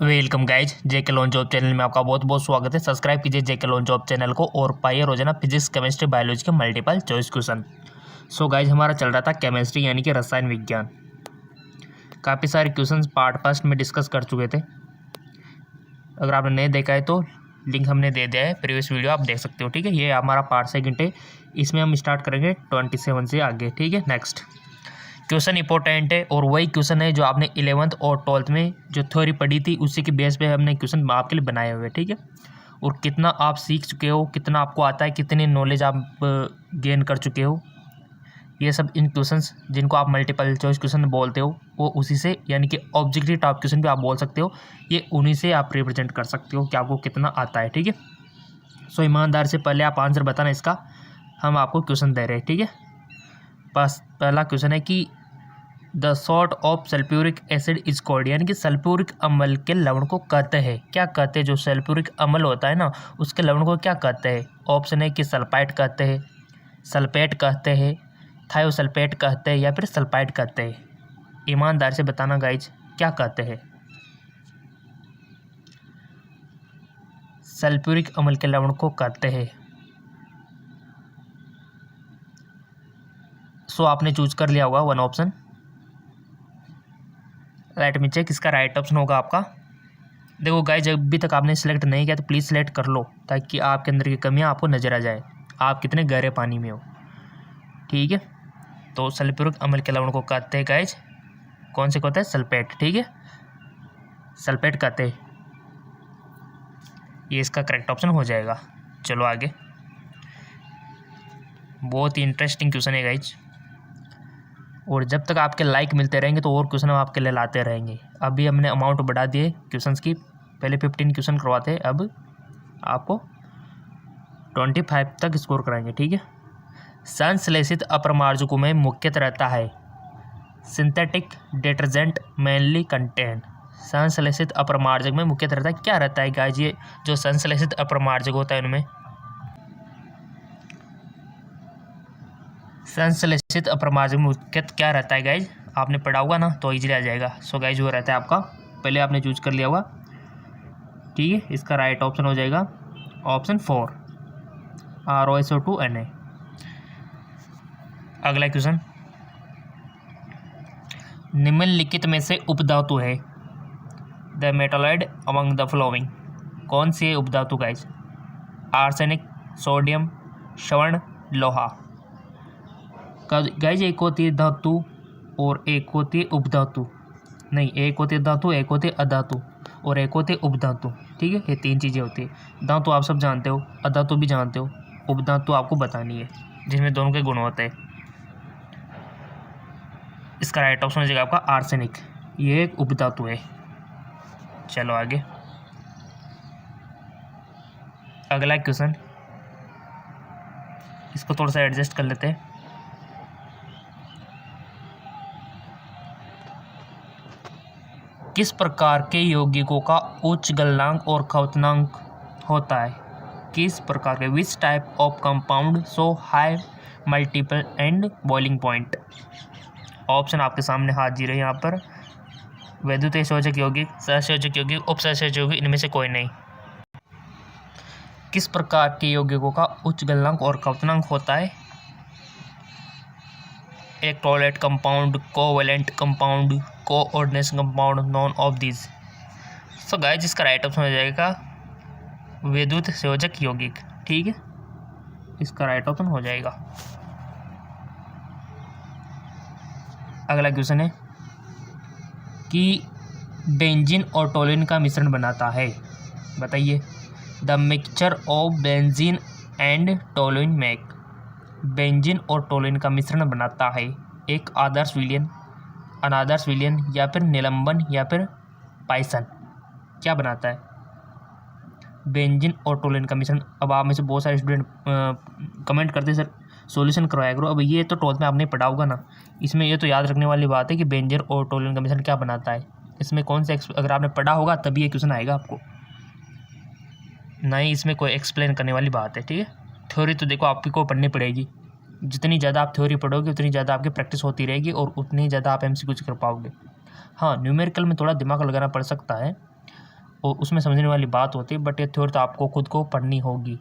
Welcome guys, जेके lawn job channel में आपका बहुत बहुत स्वागत है। सब्सक्राइब कीजिए जेके लॉन जॉब चैनल को और पाइए रोजाना फिजिक्स, केमिस्ट्री, बायोलॉजी के multiple choice question. So guys, हमारा चल रहा था केमिस्ट्री यानी कि रसायन विज्ञान। काफ़ी सारे क्वेश्चंस पार्ट फर्स्ट में डिस्कस कर चुके थे। अगर आपने नहीं देखा है तो लिंक हमने दे दिया है, प्रीवियस वीडियो आप देख सकते हो। ठीक है, ये हमारा पार्ट सेकंड है। इसमें हम स्टार्ट करेंगे 27 से आगे। ठीक है, नेक्स्ट क्वेश्चन इंपॉर्टेंट है और वही क्वेश्चन है जो आपने 11th और 12th में जो थ्योरी पढ़ी थी उसी के बेस पे हमने क्वेश्चन आपके लिए बनाए हुए। ठीक है, और कितना आप सीख चुके हो, कितना आपको आता है, कितनी नॉलेज आप गेन कर चुके हो, ये सब इन क्वेश्चंस जिनको आप मल्टीपल चॉइस क्वेश्चन बोलते हो वो उसी से यानी कि ऑब्जेक्टिव टाइप क्वेश्चन भी आप बोल सकते हो, ये उन्हीं से आप रिप्रेजेंट कर सकते हो कि आपको कितना आता है। ठीक है, सो ईमानदार से पहले आप आंसर बताना इसका, हम आपको क्वेश्चन दे रहे हैं। ठीक है, बस पहला क्वेश्चन है कि the salt of sulphuric acid is called, यानी कि सल्फ्यूरिक अम्ल के लवण को कहते हैं, क्या कहते हैं? जो सल्फ्यूरिक अम्ल होता है ना उसके लवण को क्या कहते हैं? ऑप्शन है कि सल्फाइड कहते हैं, सल्फेट कहते हैं, थायोसल्फेट कहते हैं या फिर सल्फाइड कहते हैं। ईमानदार से बताना गाइज, क्या कहते हैं? सल्फ्यूरिक अम्ल के लवण को कहते हैं। सो आपने चूज कर लिया होगा one option. Let me check, इसका राइट ऑप्शन होगा आपका। देखो गाइस, जब भी तक आपने सेलेक्ट नहीं किया तो प्लीज़ सेलेक्ट कर लो ताकि आपके अंदर की कमियां आपको नज़र आ जाए, आप कितने गहरे पानी में हो। ठीक है, तो सल्फ्यूरिक अम्ल के लवण को कहते हैं गाइस, कौन से कहते हैं? सल्फेट। ठीक है, सल्फेट कहते हैं, ये इसका करेक्ट ऑप्शन हो जाएगा। चलो आगे, बहुत ही इंटरेस्टिंग क्वेश्चन है गाइज, और जब तक आपके लाइक मिलते रहेंगे तो और क्वेश्चन हम आपके लिए लाते रहेंगे। अभी हमने अमाउंट बढ़ा दिए क्वेश्चंस की, पहले 15 क्वेश्चन करवाते हैं, अब आपको 25 तक स्कोर कराएंगे। ठीक है, संश्लेषित अपरमार्जकों में मुख्यतः रहता है सिंथेटिक डिटर्जेंट मेनली कंटेन। संश्लेषित अपरमार्जक में मुख्यतः रहता है, क्या रहता है गाइज? ये जो संश्लेषित अपरमार्जक होता है उनमें संश्लेषित अपरमार्जक में मुख्यतः क्या रहता है गाइज? आपने पढ़ा होगा ना तो इजीली आ जाएगा। सो गाइज, वो रहता है आपका, पहले आपने चूज कर लिया होगा। ठीक है, इसका राइट ऑप्शन हो जाएगा ऑप्शन 4, ROSO2Na। अगला क्वेश्चन, निम्नलिखित में से उपधातु है the metalloid among the flowing, कौन सी उपधातु गाइज? आर्सेनिक, सोडियम, स्वर्ण, लोहा। गाइज, एक होती है धातु और एक होती है उपधातु, नहीं, एक होती है धातु, एक होती है अधातु और एक होती है उपधातु। ठीक है, ये तीन चीज़ें होती है। धातु आप सब जानते हो, अधातु भी जानते हो, उपधातु आपको बतानी है जिसमें दोनों के गुण होते हैं। इसका राइट ऑप्शन हो जाएगा आपका आर्सेनिक, ये एक उपधातु है। चलो आगे, अगला क्वेश्चन, इसको थोड़ा सा एडजस्ट कर लेते हैं। किस प्रकार के यौगिकों का उच्च गलनांक और खपतनांक होता है? किस प्रकार के, which type of compound so high multiple and boiling point? Option आपके सामने हाजिर है यहाँ पर। वैद्युतीय संयोजक यौगिक, सहसंयोजक यौगिक, उपसहसंयोजक यौगिक, इनमें से कोई नहीं। किस प्रकार के यौगिकों का उच्च गलनांक और खपतनांक होता है? Electrolyte compound, covalent compound, coordination compound, none of this. So guys, इसका राइट ऑप्शन हो जाएगा विद्युत संयोजक यौगिक। ठीक है, इसका राइट ऑप्शन हो जाएगा। अगला क्वेश्चन है कि बेंजीन और टोलुइन का मिश्रण बनाता है, बताइए। The mixture of benzene and toluene make, benzene और टोलुइन का मिश्रण बनाता है एक आदर्श विलयन, अनादर्श विलयन या फिर निलंबन या फिर पाइसन। क्या बनाता है बेंजीन और टोलुइन का मिश्रण? अब आप में से बहुत सारे स्टूडेंट कमेंट करते सर सॉल्यूशन करवाया करो। अब ये तो 12th में आपने पढ़ा होगा ना, इसमें ये तो याद रखने वाली बात है कि बेंजीन और टोलुइन का मिश्रण क्या बनाता है। इसमें कौन से, अगर आपने पढ़ा होगा तभी ये क्वेश्चन आएगा आपको, नहीं इसमें कोई एक्सप्लेन करने वाली बात है। ठीक है, थ्योरी तो देखो आपको पढ़नी पड़ेगी, जितनी ज़्यादा आप थ्योरी पढ़ोगे उतनी ज़्यादा आपकी प्रैक्टिस होती रहेगी और उतनी ज़्यादा आप MCQ कर पाओगे। हाँ, न्यूमेरिकल में थोड़ा दिमाग लगाना पड़ सकता है, और उसमें समझने वाली बात होती है, बट ये थ्योरी तो आपको खुद को पढ़नी होगी।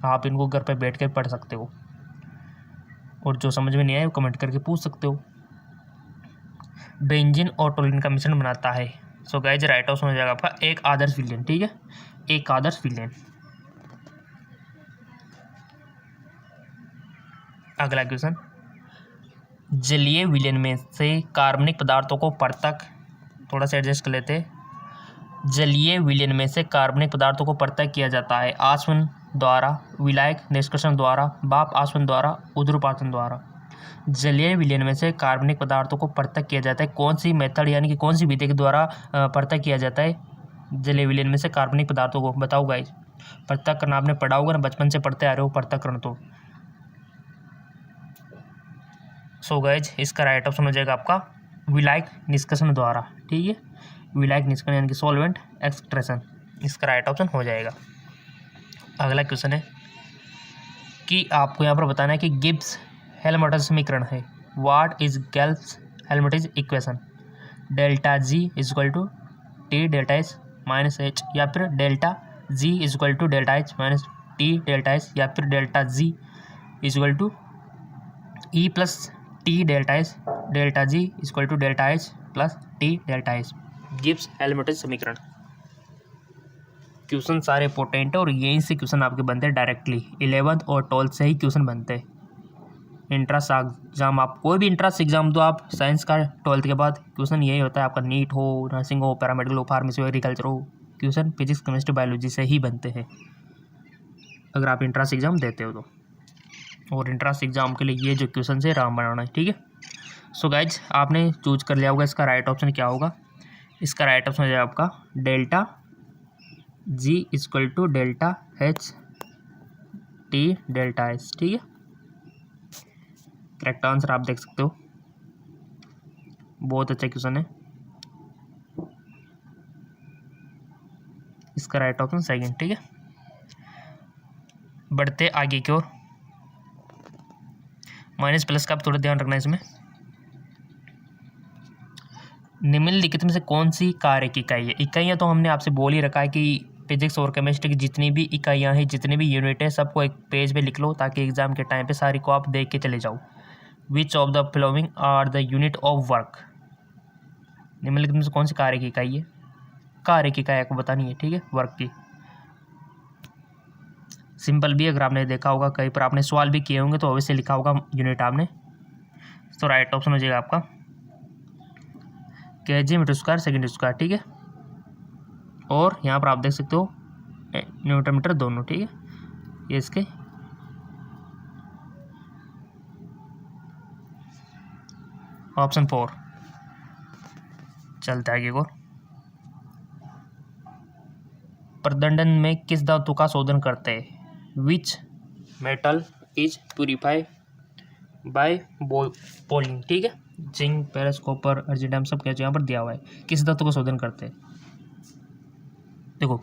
आप इनको घर पे बैठ कर पढ़ सकते हो, और जो समझ में नहीं आए वो कमेंट करके पूछ सकते हो। बेंजीन और टोलिन का मिश्रण बनाता है। सो गाइज राइट ऑप्शन हो जाएगा आपका एक आदर्श विलयन। ठीक है, एक आदर्श विलयन। अगला क्वेश्चन, जलीय विलयन में से कार्बनिक पदार्थों को पृथक, थोड़ा सा एडजस्ट कर लेते हैं। जलीय विलयन में से कार्बनिक पदार्थों को पृथक किया जाता है आसवन द्वारा, विलायक निष्कर्षण द्वारा, भाप आसवन द्वारा, उध्रुपातन द्वारा। जलीय विलयन में से कार्बनिक पदार्थों को पृथक किया जाता है, कौन सी मेथड यानी कि कौन सी विधि के द्वारा पृथक किया जाता है जलीय विलयन में से कार्बनिक पदार्थों को? बताओ गाइस, पृथक करना आपने पढ़ा होगा ना, बचपन से पढ़ते आ रहे हो पृथक्करण। तो सो गाइस इसका राइट ऑप्शन हो जाएगा आपका विलायक निष्कर्षण द्वारा। ठीक है, विलायक निष्कर्षण यानी कि सॉल्वेंट एक्सट्रैक्शन, इसका राइट ऑप्शन हो जाएगा। अगला क्वेश्चन है कि आपको यहाँ पर बताना है कि गिब्स हेल्महोल्ट्ज़ समीकरण है। What is Gibbs Helmholtz equation? Delta G is equal to T delta H minus H, या फिर delta G is equal to delta H minus T delta H, या फिर delta G is equal to E plus T delta H, delta G is equal to delta H plus T delta H. Gibbs Helmholtz समीकरण। Question सारे important है और यहीं से question आपके बनते हैं डायरेक्टली। 11th और 12th से ही क्वेश्चन बनते हैं। इंट्रांस एग्जाम, आप कोई भी इंट्रांस एग्जाम दो आप साइंस का 12th के बाद, क्वेश्चन यही होता है आपका। नीट हो, नर्सिंग हो, पैरामेडिकल हो, फार्मेसी हो, एग्रीकल्चर हो, क्वेश्चन फिजिक्स केमिस्ट्री बायोलॉजी से ही बनते हैं अगर आप इंट्रांस एग्जाम देते हो तो। और इंट्रांस एग्जाम के लिए ये जो क्वेश्चन है राम बनाना है। ठीक है, सो गाइज आपने चूज कर लिया होगा इसका राइट ऑप्शन क्या होगा। इसका राइट ऑप्शन हो जाएगा आपका delta G equal to delta H T delta H. ठीक है, करेक्ट आंसर आप देख सकते हो। बहुत अच्छा क्वेश्चन है। इसका राइट ऑप्शन सेकंड। ठीक है, बढ़ते आगे की ओर। माइनस प्लस का आप थोड़ा ध्यान रखना इसमें। निम्नलिखित में से कौन सी कार्य की इकाई है? इकाइयाँ तो हमने आपसे बोल ही रखा है कि फिजिक्स और केमिस्ट्री की जितनी भी इकाइयाँ हैं, जितनी भी यूनिट है, सबको एक पेज पे लिख लो ताकि एग्जाम के टाइम पे सारी को आप देख के चले जाओ। Which of the following are the unit of work? निम्नलिखित में से कौन सी कार्य की इकाई है? कार्य की इकाई आपको बतानी है। ठीक है, वर्क की। सिंपल भी, अगर आपने देखा होगा कहीं पर आपने सवाल भी किए होंगे तो अवश्य लिखा होगा यूनिट आपने। तो राइट ऑप्शन हो जाएगा आपका KG metre square second square. ठीक है, और यहाँ पर आप देख सकते हो न्यूटन मीटर दोनों। ठीक है, ये इसके ऑप्शन 4। चलते आगे को। प्रदंडन में किस धातु का शोधन करते हैं? Which metal is purify by poling? ठीक है, जिंक, पेरस, कॉपर, अर्जिडियम सब क्या यहाँ पर दिया हुआ है। किस धातु का शोधन करते हैं? देखो,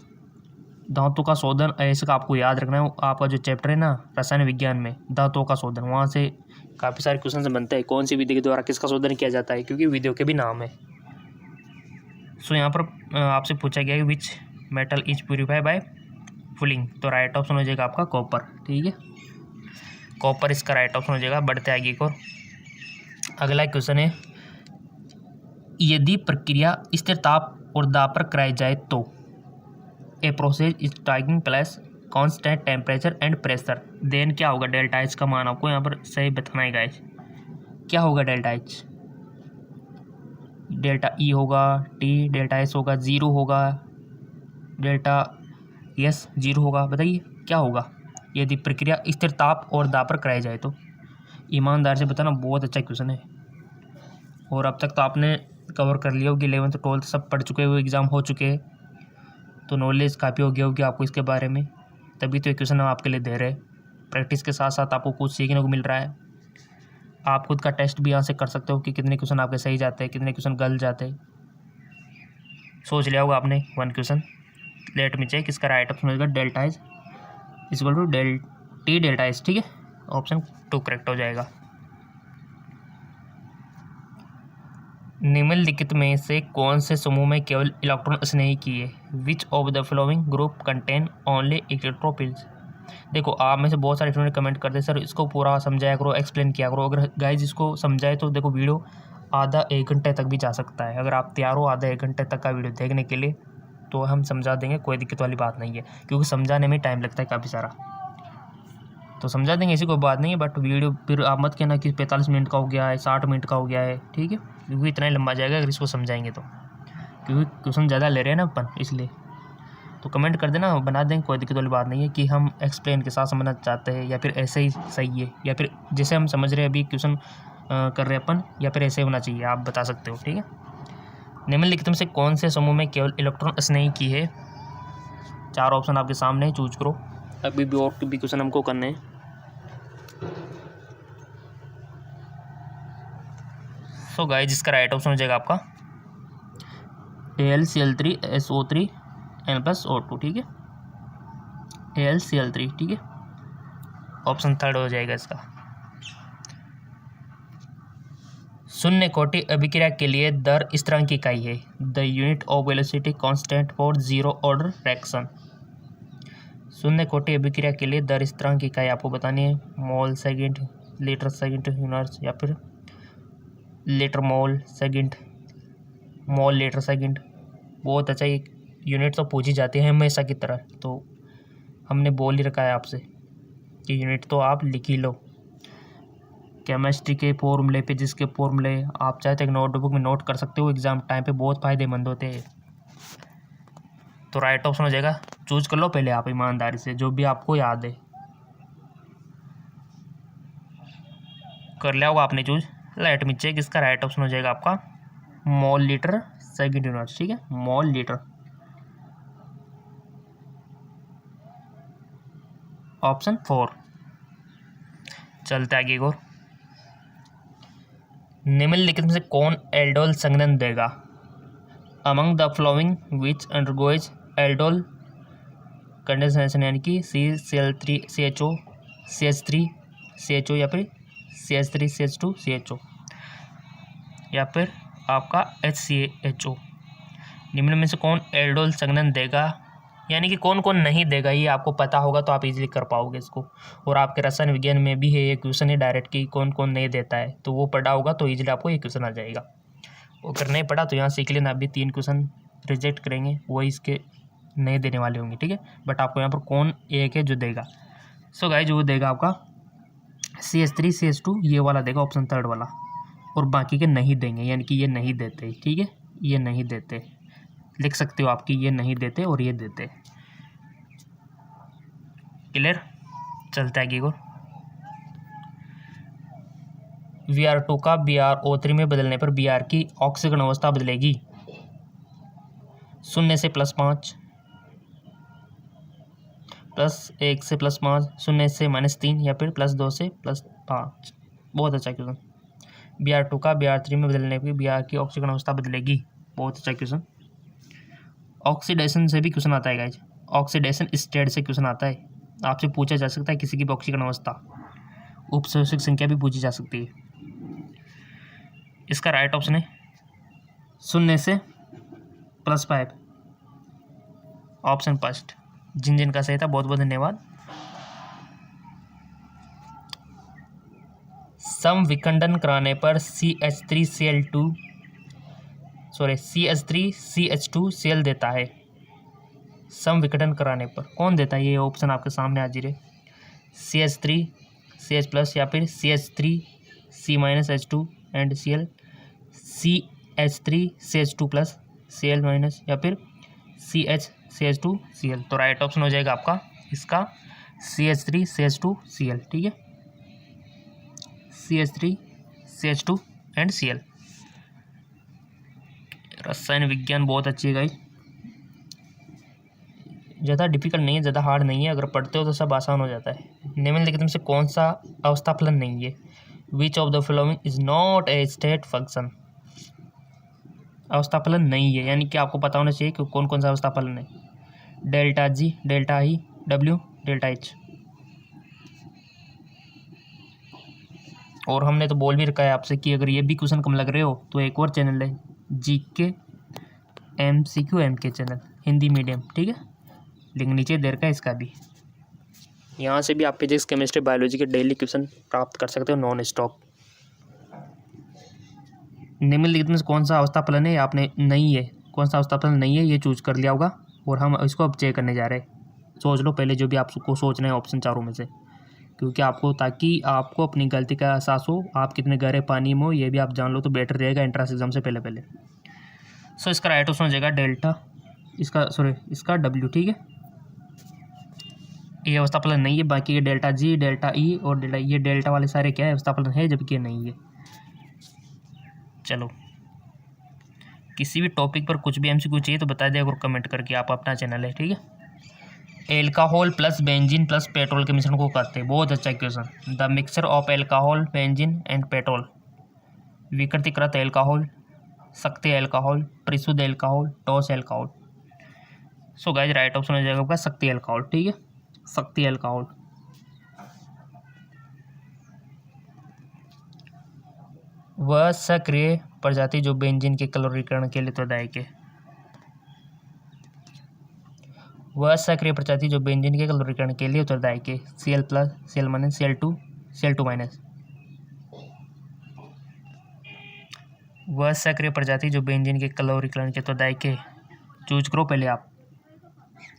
धातु का शोधन ऐसे का आपको याद रखना है। आपका जो चैप्टर है ना रसायन विज्ञान में, धातुओं का शोधन, वहाँ से काफ़ी सारे क्वेश्चन बनते हैं। कौन सी विधि के द्वारा किसका शोधन किया जाता है, क्योंकि विधियों के भी नाम है। सो यहाँ पर आपसे पूछा गया है which metal is purify by poling, तो राइट ऑप्शन हो जाएगा आपका कॉपर। ठीक है, कॉपर इसका राइट ऑप्शन हो जाएगा। बढ़ते आगे को। अगला क्वेश्चन है, यदि प्रक्रिया स्थिर ताप और दाब पर कराई जाए तो a process is taking place constant temperature and pressure, then क्या होगा? डेल्टा एच का मान आपको यहाँ पर सही बताना है गाइस। क्या होगा डेल्टा एच? डेल्टा ई होगा, टी डेल्टा एस होगा, ज़ीरो होगा, डेल्टा एस जीरो होगा। बताइए क्या होगा यदि प्रक्रिया स्थिर ताप और दाब पर कराई जाए तो? ईमानदार से बताना, बहुत अच्छा क्वेश्चन है। और अब तक तो आपने कवर कर लिया होगी, 11th 12th सब पढ़ चुके हुए, एग्ज़ाम हो चुके हैं, तो नॉलेज काफ़ी हो गया होगी आपको इसके बारे में। तभी तो ये क्वेश्चन हम आपके लिए दे रहे हैं। प्रैक्टिस के साथ साथ आपको कुछ सीखने को मिल रहा है। आप खुद का टेस्ट भी यहाँ से कर सकते हो कि कितने क्वेश्चन आपके सही जाते हैं, कितने क्वेश्चन गलत जाते हैं। सोच लिया होगा आपने 1 क्वेश्चन। लेट में चेक, इसका राइट ऑप्शन होगा delta H equal to T delta H. ठीक है, ऑप्शन 2 करेक्ट हो जाएगा। निम्नलिखित में से कौन से समूह में केवल इलेक्ट्रॉन स्नेही है? Which of the following group contain only electrophiles? देखो आप में से बहुत सारे स्टूडेंट कमेंट करते सर इसको पूरा समझाया करो, एक्सप्लेन किया करो। अगर गाइज इसको समझाए तो देखो वीडियो आधा 1 घंटे तक भी जा सकता है। अगर आप तैयार हो आधा 1 घंटे तक का वीडियो देखने के लिए तो हम समझा देंगे, कोई दिक्कत वाली बात नहीं है, क्योंकि समझाने में टाइम लगता है काफ़ी सारा। तो समझा देंगे, ऐसी कोई बात नहीं है। बट वीडियो फिर आप मत कहना कि 45 मिनट का हो गया है, 60 मिनट का हो गया है, ठीक है, क्योंकि इतना ही लंबा जाएगा अगर इसको समझाएंगे तो, क्योंकि क्वेश्चन ज़्यादा ले रहे हैं ना अपन, इसलिए। तो कमेंट कर देना, बना देंगे, कोई दिक्कत वाली बात नहीं है कि हम एक्सप्लेन के साथ समझना चाहते हैं या फिर ऐसे ही सही है, या फिर जैसे हम समझ रहे हैं अभी क्वेश्चन कर रहे हैं अपन, या फिर ऐसे होना चाहिए, आप बता सकते हो, ठीक है। निम्नलिखित में से कौन से समूह में केवल इलेक्ट्रॉन स्नेही है? 4 ऑप्शन आपके सामने है, चूज करो। अभी भी और भी क्वेश्चन हमको करने हैं। सो गाइस जिसका राइट ऑप्शन हो जाएगा आपका AlCl3SO3 N+O2, ठीक है, AlCl3, ठीक है, ऑप्शन थर्ड हो जाएगा इसका। शून्य कोटि अभिक्रिया के लिए दर स्थिरांक की इकाई है? The unit of velocity constant for zero order reaction. शून्य कोटि अभिक्रिया के लिए दर स्थिरांक की इकाई आपको बतानी है। मोल सेकंड, लीटर सेकंड यूनिट्स, या फिर litre mole second, mole litre second. बहुत अच्छा, एक यूनिट तो पूछी जाती है हमेशा की तरह, तो हमने बोल ही रखा है आपसे कि यूनिट तो आप लिख ही लो। केमिस्ट्री के फॉर्मूले पे, जिसके फॉर्मूले आप चाहे तो एक नोटबुक में नोट कर सकते हो, एग्जाम टाइम पे बहुत फ़ायदेमंद होते हैं। तो राइट ऑप्शन हो जाएगा, चूज कर लो पहले आप ईमानदारी से, जो भी आपको याद है। कर लिया होगा आपने चूज। लेट मी चेक, इसका राइट ऑप्शन हो जाएगा आपका मोल लीटर सेकंड यूनिट, ठीक है, मोल लीटर, ऑप्शन 4। चलते आगे और। निम्नलिखित में से कौन एल्डोल संघनन देगा? Among the flowing which undergoes aldol condensation, यानी कि CCl3 CHO CH3 CHO, या फिर CH3 CH2 CHO, या फिर आपका HCHO। निम्न में से कौन एल्डोल संघनन देगा, यानी कि कौन कौन नहीं देगा, ये आपको पता होगा तो आप इजीली कर पाओगे इसको। और आपके रसायन विज्ञान में भी है ये क्वेश्चन है डायरेक्ट कि कौन कौन नहीं देता है, तो वो पढ़ा होगा तो इजीली आपको ये क्वेश्चन आ जाएगा। वो अगर नहीं पढ़ा तो यहाँ सीख लेना, अभी 3 क्वेश्चन रिजेक्ट करेंगे, वही इसके नहीं देने वाले होंगे, ठीक है। बट आपको यहाँ पर कौन एक है जो देगा। सो गाइस वो देगा आपका CH3 CH2, ये वाला देगा, ऑप्शन थर्ड वाला, और बाकी के नहीं देंगे, यानी कि ये नहीं देते, ठीक है, ये नहीं देते। लिख सकते हो आपकी ये नहीं देते और ये देते। क्लियर, चलते आगे को। Br2 का BrO3 में बदलने पर Br की ऑक्सीकरण अवस्था बदलेगी? 0 से +5, +1 से +5, 0 से -3, या फिर +2 से +5। बहुत अच्छा क्वेश्चन। Br2 का Br3 में बदलने पर Br की ऑक्सीकरण अवस्था बदलेगी? बहुत अच्छा क्वेश्चन। ऑक्सीडेशन से भी क्वेश्चन आता है गाइज, ऑक्सीडेशन स्टेट से क्वेश्चन आता है, आपसे पूछा जा सकता है किसी की भी ऑक्सीकरण अवस्था, उपसर्जक संख्या भी पूछी जा सकती है। इसका राइट ऑप्शन है 0 से +5, ऑप्शन फर्स्ट। जिन जिन का सही था बहुत बहुत धन्यवाद। समविखंडन कराने पर CH3CH2 देता है। समविखंडन कराने पर कौन देता है, ये ऑप्शन आपके सामने हाजिर है। CH3 CH+, या फिर CH3C-H2 and Cl, CH3 CH2+, Cl-, या फिर CH CH2Cl। तो राइट ऑप्शन हो जाएगा आपका इसका CH3 CH2Cl, ठीक है, CH3 CH2 एंड Cl। रसायन विज्ञान बहुत अच्छी है गाइस, ज़्यादा डिफिकल्ट नहीं है, ज़्यादा हार्ड नहीं है, अगर पढ़ते हो तो सब आसान हो जाता है। निम्नलिखित में से कौन सा अवस्था फलन नहीं है? Which of the following is not a state function? अवस्था फलन नहीं है, यानी कि आपको पता होना चाहिए कि कौन कौन सा अवस्था फलन है। ΔG, ΔI, W, ΔH। और हमने तो बोल भी रखा है आपसे कि अगर ये भी क्वेश्चन कम लग रहे हो तो एक और चैनल है GK MCQ MK channel Hindi medium, ठीक है, लिंक नीचे दे रखा है इसका भी। यहाँ से भी आप फिजिक्स केमिस्ट्री बायोलॉजी के डेली क्वेश्चन प्राप्त कर सकते हो नॉन स्टॉप। निम्नलिखित में कौन सा अवस्था फलन है आपने नहीं है, कौन सा अवस्था फलन नहीं है ये चूज कर लिया होगा और हम इसको अब चेक करने जा रहे हैं। सोच लो पहले जो भी आपको सोचना है ऑप्शन चारों में से, क्योंकि आपको ताकि आपको अपनी गलती का एहसास हो, आप कितने गहरे पानी में हो ये भी आप जान लो तो बेटर रहेगा एंट्रेंस एग्जाम से पहले। सो इसका राइट ऑप्शन हो जाएगा डेल्टा, इसका W, ठीक है। ये अवस्था फलन नहीं है, बाकी ये डेल्टा G, डेल्टा E और डेल्टा, ये डेल्टा वाले सारे क्या है अवस्था फलन है, जबकि ये नहीं है। चलो किसी भी टॉपिक पर कुछ भी MCQ चाहिए तो बता दिया करो कमेंट करके, आप अपना चैनल है, ठीक है। Alcohol plus benzene plus petrol के मिश्रण को करते हैं, बहुत अच्छा question. The mixture of alcohol benzene and petrol, विकृतिकृत एल्कोहल, सख्त एल्कोहल, परिशुद्ध एल्कोहल, ठोस alcohol. So guys right option हो जाएगा आपका सख्त एल्कोहल, ठीक है, सख्त एल्कोहल। वह सक्रिय प्रजाति जो बेंजीन के क्लोरीकरण के लिए उत्तरदायक है, वह सक्रिय प्रजाति जो बेंजीन के क्लोरीकरण के लिए उत्तरदायक है, Cl+, Cl-, Cl2, Cl2-। वह सक्रिय प्रजाति जो बेंजीन के क्लोरीकरण के उत्तरदायक है, चूज करो पहले आप,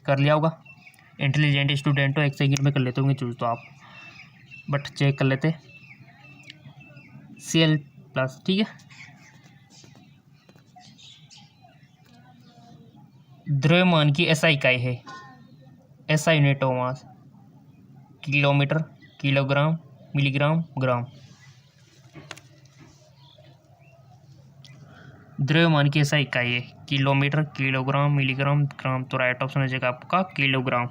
कर लिया होगा। इंटेलिजेंट स्टूडेंट हो 1 सेकंड में कर लेते होंगे चूज तो आप, बट चेक कर लेते। Cl+, ठीक है। द्रव्यमान की SI इकाई है, SI unit of mass, kilometre, kilogram, milligram, gram. द्रव्यमान की SI इकाई है किलोमीटर, किलोग्राम, मिलीग्राम, ग्राम। तो राइट ऑप्शन हो जाएगा आपका किलोग्राम।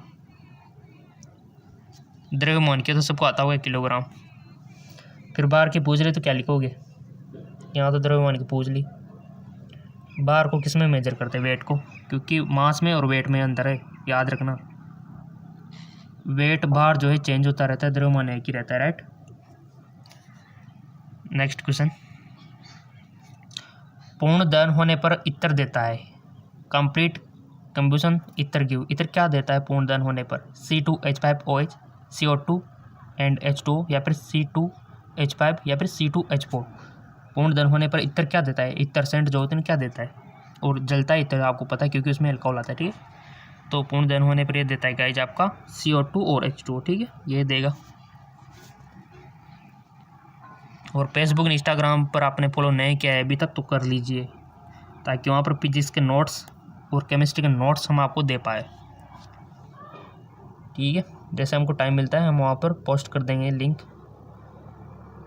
द्रव्यमान के तो सबको आता होगा किलोग्राम। फिर बार के पूछ रहे तो क्या लिखोगे, यहाँ तो द्रव्यमान की पूछ ली। बार को किस में मेजर करते हैं, वेट को, क्योंकि मास में और वेट में अंतर है, याद रखना। वेट बार जो है चेंज होता रहता है, द्रव्यमान एक ही रहता है, राइट। नेक्स्ट क्वेश्चन, पूर्ण दहन होने पर इत्र देता है, कंप्लीट कंबशन इत्र गिव। इत्र क्या देता है पूर्ण दहन होने पर, C2H5OH, CO2 एंड H2O, या फिर C2H5 या फिर C2H4। पूर्ण दहन होने पर इत्र क्या देता है, इत्र सेंट जो होते हैं क्या देता है, और जलता है इत्र, आपको पता है क्योंकि उसमें अल्कोहल आता है, ठीक है। तो पूर्ण दहन होने पर ये देता है गाइज आपका CO2 और H2O, ठीक है, ये देगा। और फेसबुक इंस्टाग्राम पर आपने फॉलो नहीं किया है अभी तक तो कर लीजिए, ताकि वहाँ पर फिजिक्स के नोट्स और केमिस्ट्री के नोट्स हम आपको दे पाए, ठीक है। जैसे हमको टाइम मिलता है हम वहाँ पर पोस्ट कर देंगे लिंक।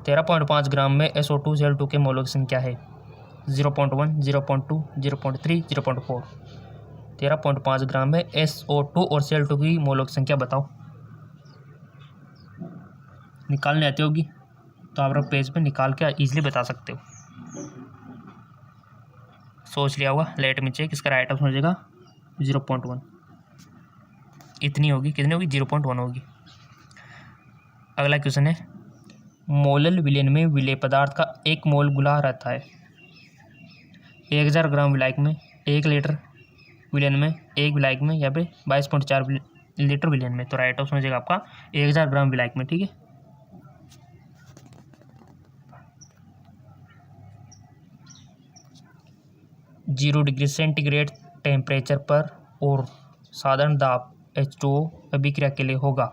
13.5 ग्राम में SO2 Cl2 के मोलक संख्या है 0.1, 0.2, 0.3, 0.4। 13.5 ग्राम में SO2 और Cl2 की मोलक संख्या बताओ। निकालने आती होगी तो आप लोग पेज पे निकाल के इजीली बता सकते हो। सोच लिया होगा, लेट में चेक, इसका राइट ऑप्शन हो जाएगा 0.1। इतनी होगी, कितनी होगी, 0.1 होगी। अगला क्वेश्चन है, मोलल विलयन में विलेय पदार्थ का 1 मोल गुला रहता है 1000 ग्राम विलायक में, 1 लीटर विलयन में, 1 विलायक में, या फिर 22.4 लीटर विलयन में। तो राइट ऑप्शन हो जाएगा आपका 1000 ग्राम विलायक में, ठीक है। जीरो डिग्री सेंटीग्रेड टेम्परेचर पर और साधारण दाब H2O अभिक्रिया के लिए होगा।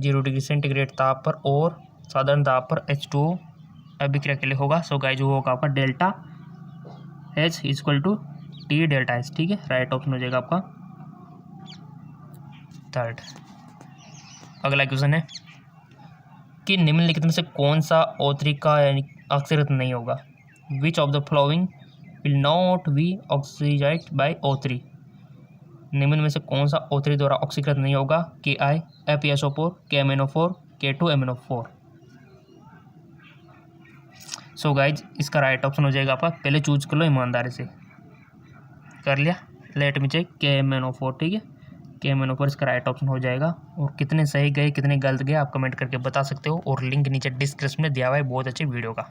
0 डिग्री सेंटीग्रेड ताप पर और साधारण दाब पर H2O अभिक्रिया के लिए होगा। सो गाइस जो होगा आपका delta H equal to T delta H, ठीक है। राइट ऑप्शन हो जाएगा आपका 3rd। अगला क्वेश्चन है कि निम्नलिखित में से कौन सा O3 का यानी ऑक्सीकृत नहीं होगा। Which of the following will not be oxidised by O3। निम्न में से कौन सा O3 द्वारा ऑक्सीकृत नहीं होगा, Ki, FeSO4, KMnO4, K2MnO4। So guys इसका राइट ऑप्शन हो जाएगा आपका, पहले चूज कर लो ईमानदारी से, कर लिया, लेट में चेक KMnO4, ठीक है, के मेनू पर इसका राइट ऑप्शन हो जाएगा। और कितने सही गए कितने गलत गए आप कमेंट करके बता सकते हो, और लिंक नीचे डिस्क्रिप्शन में दिया हुआ है बहुत अच्छी वीडियो का।